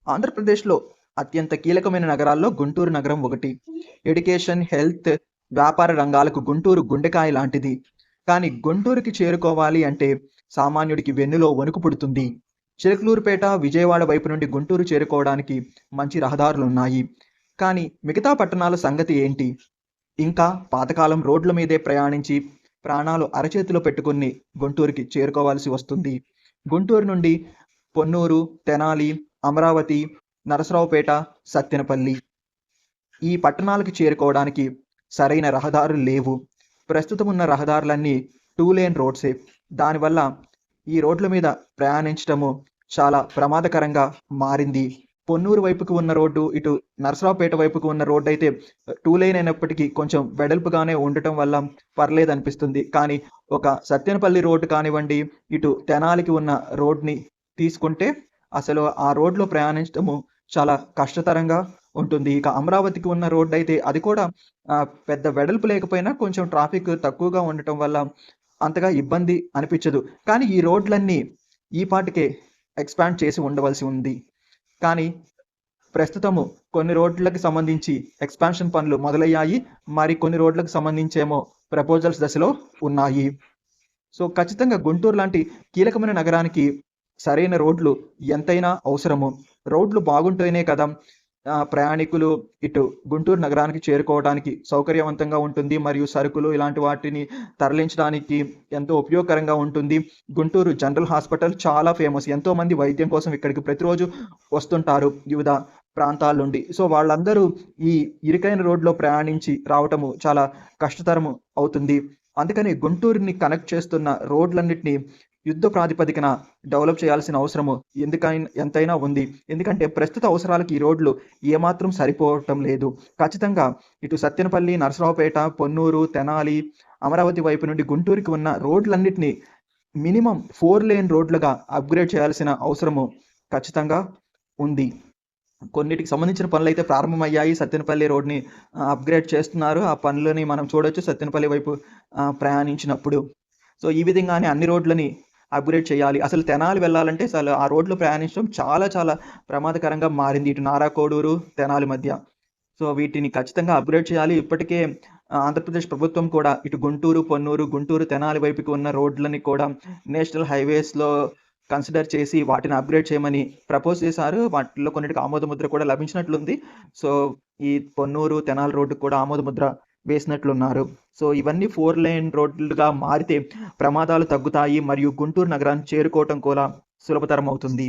ఆంధ్రప్రదేశ్లో అత్యంత కీలకమైన నగరాల్లో గుంటూరు నగరం ఒకటి. ఎడ్యుకేషన్, హెల్త్, వ్యాపార రంగాలకు గుంటూరు గుండెకాయ లాంటిది. కానీ గుంటూరుకి చేరుకోవాలి అంటే సామాన్యుడికి వెన్నులో వణుకు పుడుతుంది. చిలకలూరుపేట, విజయవాడ వైపు నుండి గుంటూరు చేరుకోవడానికి మంచి రహదారులున్నాయి. కానీ మిగతా పట్టణాల సంగతి ఏంటి? ఇంకా పాతకాలం రోడ్ల మీదే ప్రయాణించి ప్రాణాలు అరచేతిలో పెట్టుకుని గుంటూరుకి చేరుకోవాల్సి వస్తుంది. గుంటూరు నుండి పొన్నూరు, తెనాలి, అమరావతి, నరసరావుపేట, సత్తెనపల్లి ఈ పట్టణాలకు చేరుకోవడానికి సరైన రహదారులు లేవు. ప్రస్తుతం ఉన్న రహదారులన్నీ 2 లేన్ రోడ్సే. దానివల్ల ఈ రోడ్ల మీద ప్రయాణించటము చాలా ప్రమాదకరంగా మారింది. పొన్నూరు వైపుకు ఉన్న రోడ్డు, ఇటు నరసరావుపేట వైపుకు ఉన్న రోడ్డు అయితే 2 లేన్ అయినప్పటికీ కొంచెం వెడల్పుగానే ఉండటం వల్ల పర్లేదనిపిస్తుంది. కానీ ఒక సత్తెనపల్లి రోడ్డు కానివ్వండి, ఇటు తెనాలికి ఉన్న రోడ్ని తీసుకుంటే అసలు ఆ రోడ్లో ప్రయాణించడము చాలా కష్టతరంగా ఉంటుంది. ఇక అమరావతికి ఉన్న రోడ్డు అయితే అది కూడా పెద్ద వెడల్పు లేకపోయినా కొంచెం ట్రాఫిక్ తక్కువగా ఉండటం వల్ల అంతగా ఇబ్బంది అనిపించదు. కానీ ఈ రోడ్లన్నీ ఈ పాటికే ఎక్స్పాండ్ చేసి ఉండవలసి ఉంది. కానీ ప్రస్తుతము కొన్ని రోడ్లకు సంబంధించి ఎక్స్పాన్షన్ పనులు మొదలయ్యాయి. మరి కొన్ని రోడ్లకు సంబంధించేమో ప్రపోజల్స్ దశలో ఉన్నాయి. సో ఖచ్చితంగా గుంటూరు లాంటి కీలకమైన నగరానికి సరైన రోడ్లు ఎంతైనా అవసరము. రోడ్లు బాగుంటేనే కదా ప్రయాణికులు ఇటు గుంటూరు నగరానికి చేరుకోవడానికి సౌకర్యవంతంగా ఉంటుంది. మరియు సరుకులు ఇలాంటి వాటిని తరలించడానికి ఎంతో ఉపయోగకరంగా ఉంటుంది. గుంటూరు జనరల్ హాస్పిటల్ చాలా ఫేమస్. ఎంతోమంది వైద్యం కోసం ఇక్కడికి ప్రతిరోజు వస్తుంటారు వివిధ ప్రాంతాల నుండి. సో వాళ్ళందరూ ఈ ఇరుకైన రోడ్లో ప్రయాణించి రావటము చాలా కష్టతరము అవుతుంది. అందుకని గుంటూరుని కనెక్ట్ చేస్తున్న రోడ్లన్నిటినీ యుద్ధ ప్రాతిపదికన డెవలప్ చేయాల్సిన అవసరము ఎంతైనా ఉంది. ఎందుకంటే ప్రస్తుత అవసరాలకు ఈ రోడ్లు ఏమాత్రం సరిపోవటం లేదు. ఖచ్చితంగా ఇటు సత్తెనపల్లి, నరసరావుపేట, పొన్నూరు, తెనాలి, అమరావతి వైపు నుండి గుంటూరుకి ఉన్న రోడ్లన్నిటినీ మినిమం 4 లేన్ రోడ్లుగా అప్గ్రేడ్ చేయాల్సిన అవసరము ఖచ్చితంగా ఉంది. కొన్నిటికి సంబంధించిన పనులు అయితే ప్రారంభమయ్యాయి. సత్తెనపల్లి రోడ్ని అప్గ్రేడ్ చేస్తున్నారు. ఆ పనులని మనం చూడొచ్చు సత్తెనపల్లి వైపు ప్రయాణించినప్పుడు. సో ఈ విధంగానే అన్ని రోడ్లని అప్గ్రేడ్ చేయాలి. అసలు తెనాలి వెళ్ళాలంటే అసలు ఆ రోడ్లో ప్రయాణించడం చాలా చాలా ప్రమాదకరంగా మారింది ఇటు నారాకోడూరు, తెనాలి మధ్య. సో వీటిని ఖచ్చితంగా అప్గ్రేడ్ చేయాలి. ఇప్పటికే ఆంధ్రప్రదేశ్ ప్రభుత్వం కూడా ఇటు గుంటూరు, పొన్నూరు, గుంటూరు, తెనాలి వైపుకి ఉన్న రోడ్లని కూడా నేషనల్ హైవేస్లో కన్సిడర్ చేసి వాటిని అప్గ్రేడ్ చేయమని ప్రపోజ్ చేశారు. వాటిలో కొన్నిటికి ఆమోద ముద్ర కూడా లభించినట్లుంది. సో ఈ పొన్నూరు, తెనాలి రోడ్డుకు కూడా ఆమోద ముద్ర వేసినట్లున్నారు. సో ఇవన్నీ 4 లేన్ రోడ్లుగా మారితే ప్రమాదాలు తగ్గుతాయి మరియు గుంటూరు నగరాన్ని చేరుకోవటం కూడా సులభతరం అవుతుంది.